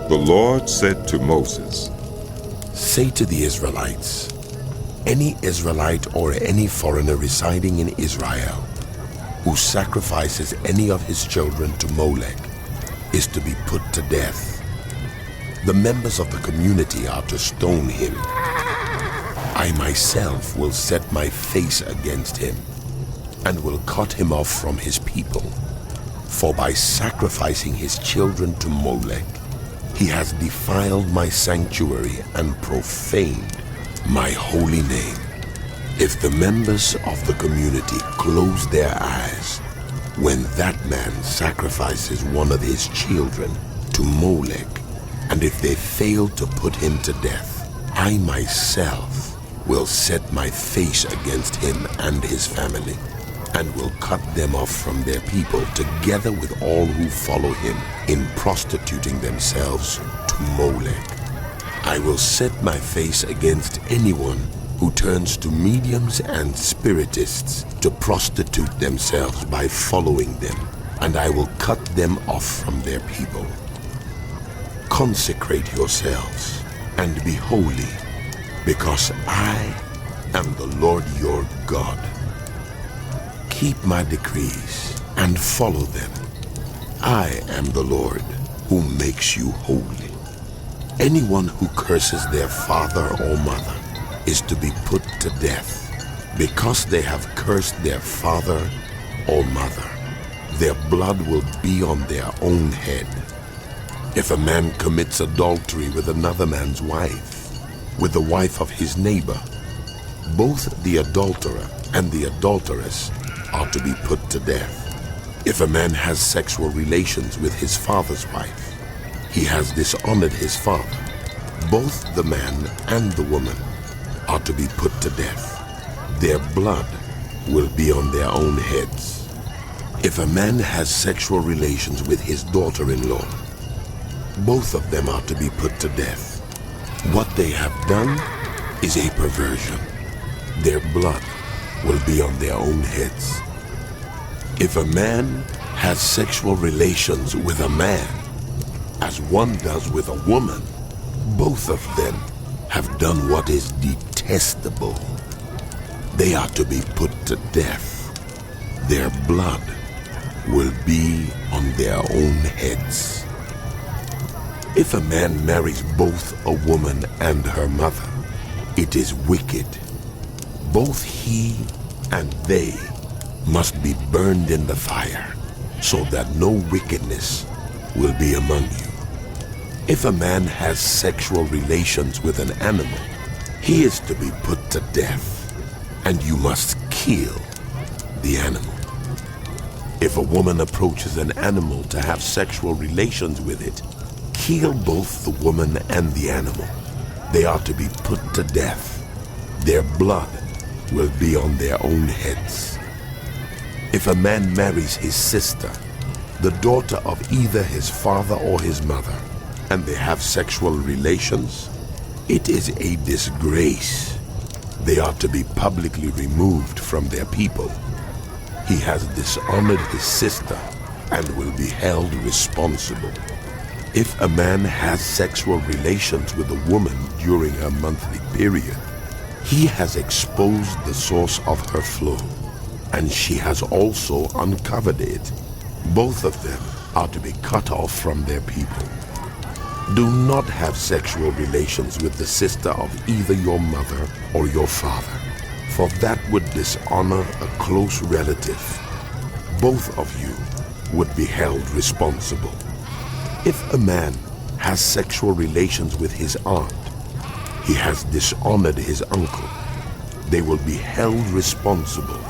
The Lord said to Moses, "Say to the Israelites, any Israelite or any foreigner residing in Israel who sacrifices any of his children to Moloch is to be put to death. The members of the community are to stone him. I myself will set my face against him and will cut him off from his people. For by sacrificing his children to Moloch, he has defiled my sanctuary and profaned my holy name. If the members of the community close their eyes when that man sacrifices one of his children to Moloch, and if they fail to put him to death, I myself will set my face against him and his family, and will cut them off from their people, together with all who follow him in prostituting themselves to Moloch. I will set my face against anyone who turns to mediums and spiritists to prostitute themselves by following them, and I will cut them off from their people. Consecrate yourselves and be holy, because I am the Lord your God. Keep my decrees and follow them. I am the Lord who makes you holy. Anyone who curses their father or mother is to be put to death. Because they have cursed their father or mother, their blood will be on their own head. If a man commits adultery with another man's wife, with the wife of his neighbor, both the adulterer and the adulteress are to be put to death. If a man has sexual relations with his father's wife, he has dishonored his father. Both the man and the woman are to be put to death. Their blood will be on their own heads. If a man has sexual relations with his daughter-in-law, both of them are to be put to death. What they have done is a perversion. Their blood will be on their own heads. If a man has sexual relations with a man, as one does with a woman, both of them have done what is detestable. They are to be put to death. Their blood will be on their own heads. If a man marries both a woman and her mother, it is wicked. Both he and they must be burned in the fire, so that no wickedness will be among you. If a man has sexual relations with an animal, he is to be put to death, and you must kill the animal. If a woman approaches an animal to have sexual relations with it, kill both the woman and the animal. They are to be put to death. Their blood will be on their own heads. If a man marries his sister, the daughter of either his father or his mother, and they have sexual relations, it is a disgrace. They are to be publicly removed from their people. He has dishonored his sister and will be held responsible. If a man has sexual relations with a woman during her monthly period, he has exposed the source of her flow, and she has also uncovered it. Both of them are to be cut off from their people. Do not have sexual relations with the sister of either your mother or your father, for that would dishonor a close relative. Both of you would be held responsible. If a man has sexual relations with his aunt, he has dishonored his uncle. They will be held responsible.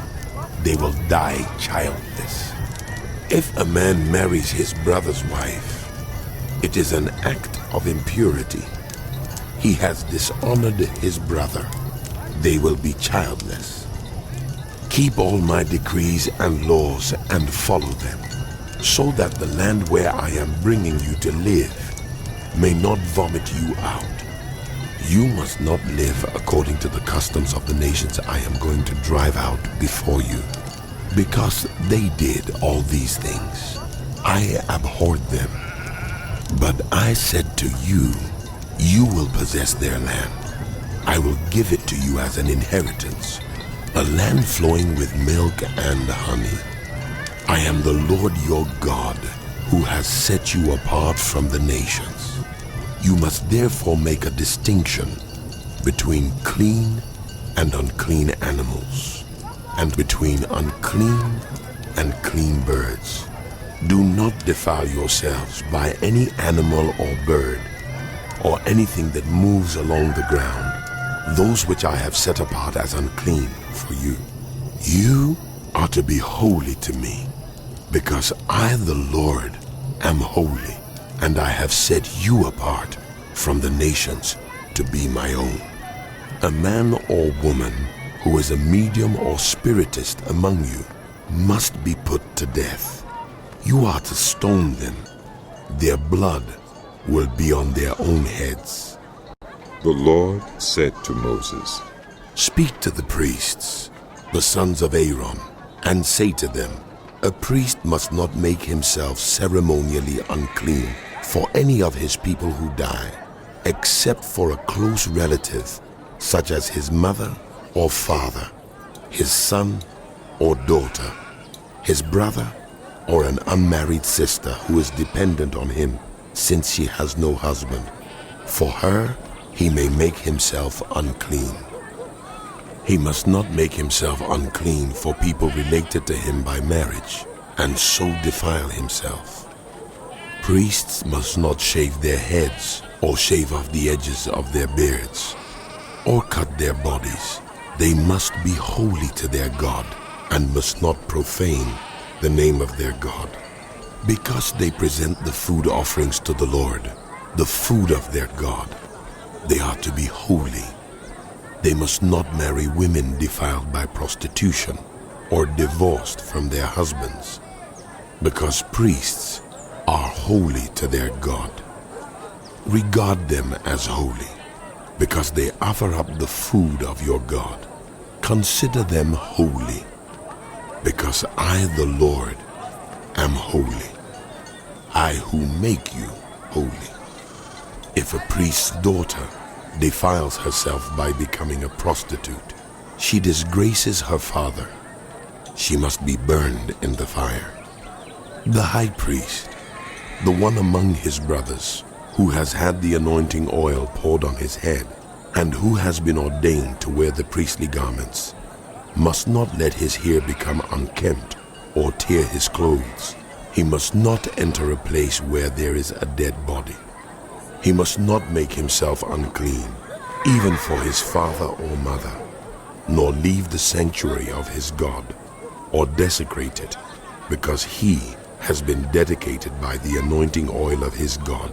They will die childless. If a man marries his brother's wife, it is an act of impurity. He has dishonored his brother. They will be childless. Keep all my decrees and laws and follow them, so that the land where I am bringing you to live may not vomit you out. You must not live according to the customs of the nations I am going to drive out before you, because they did all these things. I abhorred them. But I said to you, you will possess their land. I will give it to you as an inheritance, a land flowing with milk and honey. I am the Lord your God, who has set you apart from the nations. You must therefore make a distinction between clean and unclean animals, and between unclean and clean birds. Do not defile yourselves by any animal or bird, or anything that moves along the ground, those which I have set apart as unclean for you. You are to be holy to me, because I, the Lord, am holy, and I have set you apart from the nations to be my own. A man or woman who is a medium or spiritist among you must be put to death. You are to stone them. Their blood will be on their own heads. The Lord said to Moses, Speak to the priests, the sons of Aaron, and say to them, a priest must not make himself ceremonially unclean for any of his people who die, except for a close relative, such as his mother or father, his son or daughter, his brother, or an unmarried sister who is dependent on him, since she has no husband. For her, he may make himself unclean. He must not make himself unclean for people related to him by marriage, and so defile himself. Priests must not shave their heads, or shave off the edges of their beards, or cut their bodies. They must be holy to their God, and must not profane the name of their God. Because they present the food offerings to the Lord, the food of their God, they are to be holy. They must not marry women defiled by prostitution or divorced from their husbands, because priests are holy to their God. Regard them as holy, because they offer up the food of your God. Consider them holy, because I, the Lord, am holy, I who make you holy. If a priest's daughter defiles herself by becoming a prostitute, she disgraces her father. She must be burned in the fire. The high priest, the one among his brothers, who has had the anointing oil poured on his head, and who has been ordained to wear the priestly garments, must not let his hair become unkempt or tear his clothes. He must not enter a place where there is a dead body. He must not make himself unclean, even for his father or mother, nor leave the sanctuary of his God, or desecrate it, because he has been dedicated by the anointing oil of his God.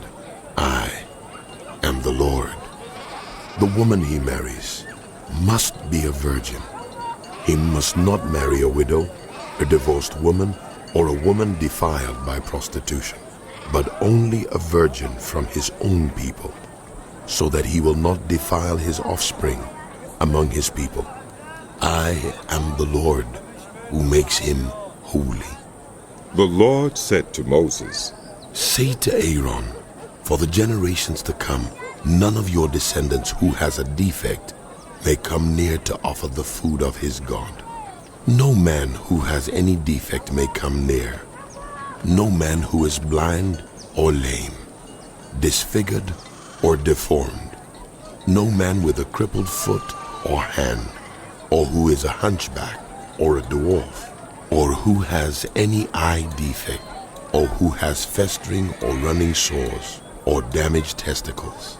I am the Lord. The woman he marries must be a virgin. He must not marry a widow, a divorced woman, or a woman defiled by prostitution, but only a virgin from his own people, so that he will not defile his offspring among his people. I am the Lord, who makes him holy. The Lord said to Moses, Say to Aaron, for the generations to come, none of your descendants who has a defect may come near to offer the food of his God. No man who has any defect may come near. No man who is blind or lame, disfigured or deformed. No man with a crippled foot or hand, or who is a hunchback or a dwarf, or who has any eye defect, or who has festering or running sores, or damaged testicles.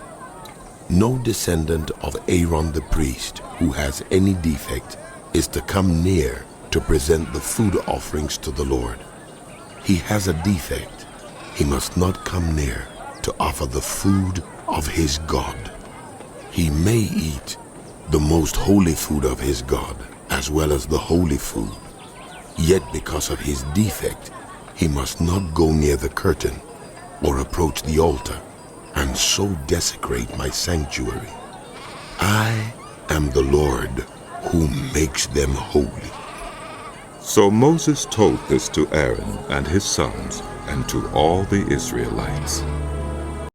No descendant of Aaron the priest who has any defect is to come near to present the food offerings to the Lord. He has a defect. He must not come near to offer the food of his God. He may eat the most holy food of his God, as well as the holy food. Yet because of his defect, he must not go near the curtain or approach the altar, and so desecrate my sanctuary. I am the Lord who makes them holy. So Moses told this to Aaron and his sons and to all the Israelites.